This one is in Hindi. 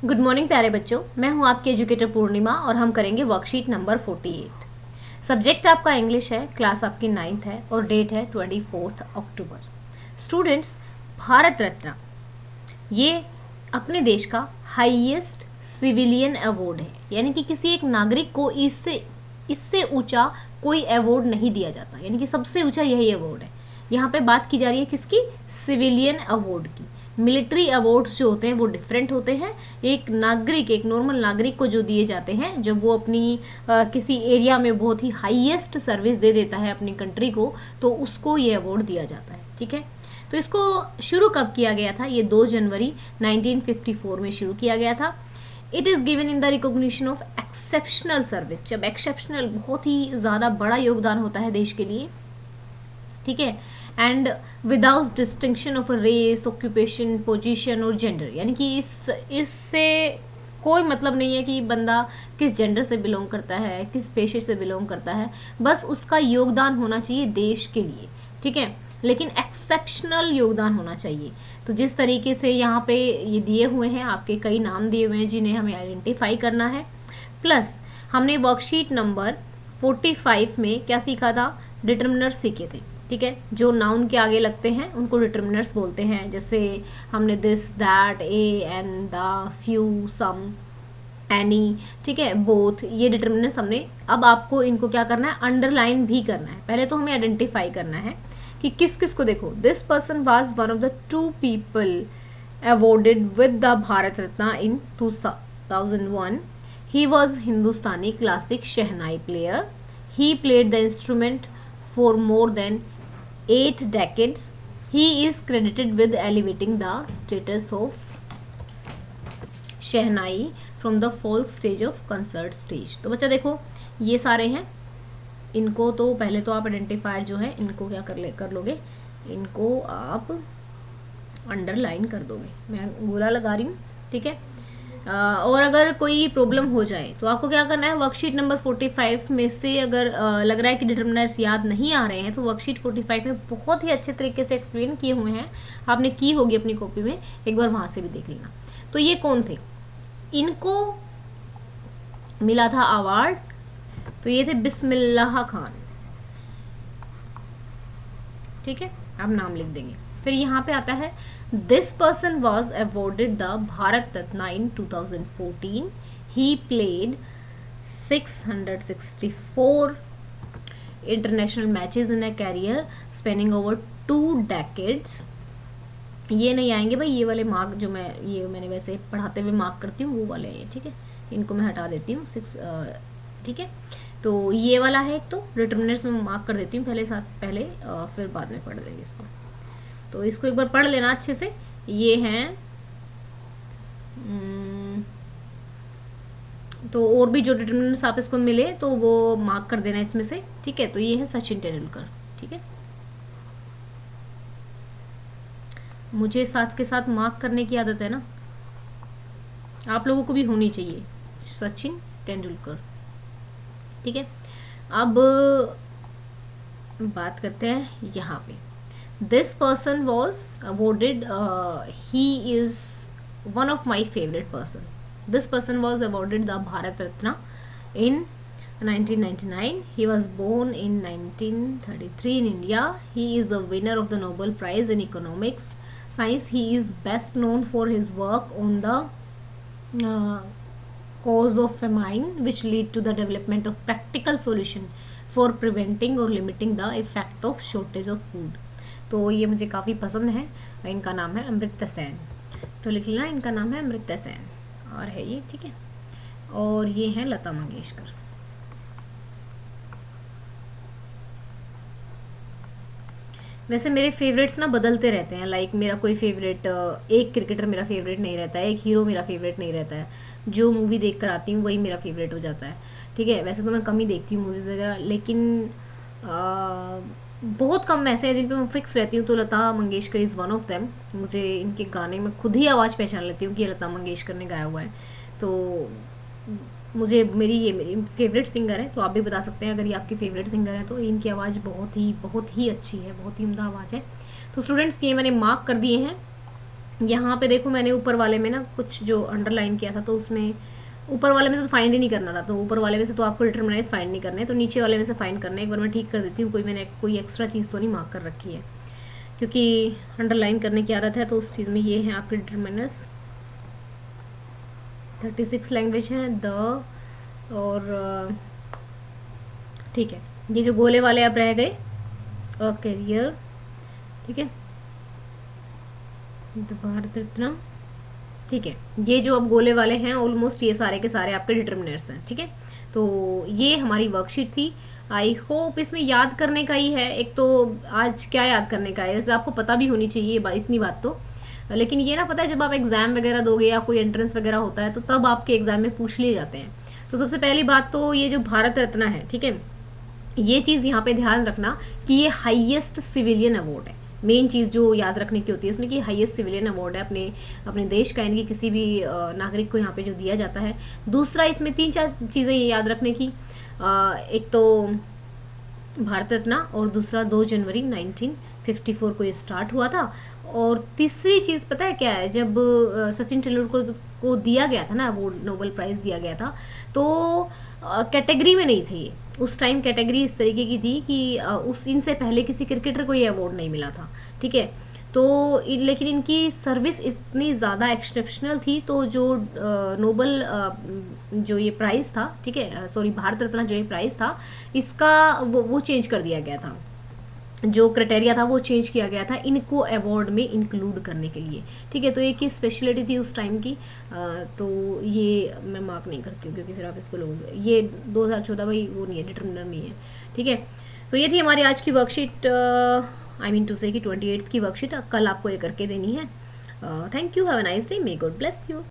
गुड मॉर्निंग प्यारे बच्चों, मैं हूं आपकी एजुकेटर पूर्णिमा और हम करेंगे वर्कशीट नंबर 48। सब्जेक्ट आपका इंग्लिश है, क्लास आपकी 9th है और डेट है 24 अक्टूबर। स्टूडेंट्स, भारत रत्न ये अपने देश का हाईएस्ट सिविलियन अवार्ड है, यानी कि किसी एक नागरिक को इससे इससे ऊंचा कोई अवार्ड नहीं दिया जाता, यानी कि सबसे ऊंचा यही अवार्ड है। यहाँ पे बात की जा रही है किसकी? सिविलियन अवार्ड की। मिलिट्री अवार्ड्स जो होते हैं वो डिफरेंट होते हैं। एक नागरिक, एक नॉर्मल नागरिक को जो दिए जाते हैं जब वो अपनी किसी एरिया में बहुत ही हाईएस्ट सर्विस दे देता है अपनी कंट्री को, तो उसको ये अवार्ड दिया जाता है। ठीक है, तो इसको शुरू कब किया गया था? ये 2 जनवरी 1954 में शुरू किया गया था। It is given in the recognition of exceptional service, जब एक्सेप्शनल बहुत ही ज़्यादा बड़ा योगदान होता है देश के लिए। ठीक है, and without distinction of race, occupation, position और जेंडर, यानी कि इससे कोई मतलब नहीं है कि बंदा किस जेंडर से बिलोंग करता है, किस पेशे से बिलोंग करता है, बस उसका योगदान होना चाहिए देश के लिए। ठीक है, लेकिन एक्सेप्शनल योगदान होना चाहिए। तो जिस तरीके से यहाँ पे ये दिए हुए हैं, आपके कई नाम दिए हुए हैं जिन्हें हमें आइडेंटिफाई करना है। प्लस हमने वर्कशीट नंबर 45 में क्या सीखा था? डिटर्मिनर्स सीखे थे। ठीक है, जो नाउन के आगे लगते हैं उनको डिटर्मिनर्स बोलते हैं। जैसे हमने this, that, a, an, the, few, some, any, ठीक है, बोथ, ये डिटर्मिनर्स हमने। अब आपको इनको क्या करना है? अंडरलाइन भी करना है। पहले तो हमें आइडेंटिफाई करना है कि किस किस को। देखो, this person was one of the 2 people awarded with the Bharat Ratna in 2001. He was Hindustani classic Shehnai player. He played the instrument for more than 8 decades. He is credited with elevating the status of Shehnai from the folk stage of concert stage. तो बच्चा देखो, ये सारे हैं। इनको तो पहले तो आप आइडेंटिफायर जो है इनको क्या कर लोगे, इनको आप अंडरलाइन कर दोगे। मैं गोला लगा रही हूँ। ठीक है, और अगर कोई प्रॉब्लम हो जाए तो आपको क्या करना है? वर्कशीट नंबर 45 में से अगर लग रहा है कि डिटर्मिनर्स याद नहीं आ रहे हैं, तो वर्कशीट 45 में बहुत ही अच्छे तरीके से एक्सप्लेन किए हुए हैं, आपने की होगी अपनी कॉपी में, एक बार वहाँ से भी देख लेना। तो ये कौन थे? इनको मिला था अवार्ड, तो ये थे बिस्मिल्लाह खान। ठीक है, अब नाम लिख देंगे। फिर यहाँ पे आता है this person was awarded the Bharat Ratna in 2014. He played 664 international matches in a career spanning over 2 decades. ये नहीं आएंगे भाई, ये वाले मार्क जो मैंने वैसे पढ़ाते हुए मार्क करती हूँ वो वाले हैं। ठीक है, इनको मैं हटा देती हूँ 6। ठीक है, तो ये वाला है एक, तो डिटर्मिनर्स में मार्क कर देती हूँ पहले फिर बाद में पढ़ देंगे इसको। तो इसको एक बार पढ़ लेना अच्छे से। ये हैं तो और भी जो डिटर्मिनर्स आप इसको मिले तो वो मार्क कर देना इसमें से। ठीक है, तो ये है सचिन तेंदुलकर। ठीक है, मुझे साथ के साथ मार्क करने की आदत है ना, आप लोगों को भी होनी चाहिए। सचिन तेंदुलकर। ठीक है, अब बात करते हैं यहाँ पे। This person was awarded, he is one of my favorite person. This person was awarded the Bharat Ratna in 1999. He was born in 1933 in India. He is the winner of the Nobel Prize in Economics Science. He is best known for his work on the cause of famine, which lead to the development of practical solution for preventing or limiting the effect of shortage of food. तो ये मुझे काफ़ी पसंद है। इनका नाम है अमृता सेन, तो लिख लेना, इनका नाम है अमृता सेन और है ये। ठीक है, और ये हैं लता मंगेशकर। वैसे मेरे फेवरेट्स ना बदलते रहते हैं, लाइक मेरा कोई फेवरेट, एक क्रिकेटर मेरा फेवरेट नहीं रहता है, एक हीरो मेरा फेवरेट नहीं रहता है। जो मूवी देख कर आती हूँ वही मेरा फेवरेट हो जाता है। ठीक है, वैसे तो मैं कम ही देखती हूँ मूवीज़ वगैरह, लेकिन बहुत कम ऐसे हैं जिन पे मैं फिक्स रहती हूँ। तो Lata Mangeshkar is one of them. मुझे इनके गाने में खुद ही आवाज़ पहचान लेती हूँ कि ये लता मंगेशकर ने गाया हुआ है। तो मुझे मेरी फेवरेट सिंगर है। तो आप भी बता सकते हैं अगर ये आपकी फेवरेट सिंगर है, तो इनकी आवाज़ बहुत ही अच्छी है, बहुत ही उम्दा आवाज़ है। तो स्टूडेंट्स, ये मैंने मार्क कर दिए हैं यहाँ पे देखो मैंने ऊपर वाले में ना कुछ जो अंडरलाइन किया था, तो उसमें ऊपर वाले में तो फाइंड ही नहीं करना था, तो ऊपर वाले में से तो आपको डिटरमिनाइज फाइंड नहीं करने, तो नीचे वाले में से फाइंड करना है। एक बार मैं ठीक कर देती हूँ, मैंने कोई एक्स्ट्रा चीज़ तो नहीं मार्क कर रखी है, क्योंकि अंडरलाइन करने की आदत है, तो उस चीज़ में ये है आपके डिटरमिनर्स। 36 लैंग्वेज हैं द, और ठीक है, ये जो गोले वाले अब रह गए करियर, ठीक है, भारत रत्न, ठीक है, ये जो अब गोले वाले हैं ऑलमोस्ट ये सारे के सारे आपके डिटरमिनर्स हैं, ठीक है। तो ये हमारी वर्कशीट थी। आई होप इसमें याद करने का ही है, एक तो आज क्या याद करने का है, वैसे आपको पता भी होनी चाहिए इतनी बात तो, लेकिन ये ना पता है जब आप एग्जाम वगैरह दोगे या कोई एंट्रेंस वगैरह होता है तो तब आपके एग्जाम में पूछ लिए जाते हैं। तो सबसे पहली बात तो ये जो भारत रत्न है, ठीक है, ये चीज़ यहाँ पे ध्यान रखना कि ये हाईएस्ट सिविलियन अवार्ड है। मेन चीज़ जो याद रखने की होती है इसमें कि हाईएस्ट सिविलियन अवार्ड है अपने देश का, यानी कि किसी भी नागरिक को यहाँ पे जो दिया जाता है। दूसरा इसमें 3-4 चीज़ें ये याद रखने की, एक तो भारत रत्न, और दूसरा 2 जनवरी 1954 को ये स्टार्ट हुआ था। और तीसरी चीज़ पता है क्या है, जब सचिन तेंदुलकर को दिया गया था ना अवार्ड, नोबेल प्राइज़ दिया गया था, तो कैटेगरी में नहीं थे ये, उस टाइम कैटेगरी इस तरीके की थी कि उस इनसे पहले किसी क्रिकेटर को ये अवार्ड नहीं मिला था, ठीक है। तो लेकिन इनकी सर्विस इतनी ज़्यादा एक्सेप्शनल थी, तो जो नोबल जो ये प्राइज़ था, ठीक है, सॉरी भारत रत्न जो ये प्राइज़ था, इसका वो चेंज कर दिया गया था, जो क्राइटेरिया था वो चेंज किया गया था इनको अवार्ड में इंक्लूड करने के लिए, ठीक है। तो एक ही स्पेशलिटी थी उस टाइम की, तो ये मैं मार्क नहीं करती हूँ क्योंकि फिर आप इसको लोग, ये 2014 भाई वो नहीं है, डिटरमिनर नहीं है, ठीक है। तो ये थी हमारी आज की वर्कशीट, आई मीन टू से कि 28th की वर्कशीट कल आपको ये करके देनी है। Thank you, have a nice day, may God bless you.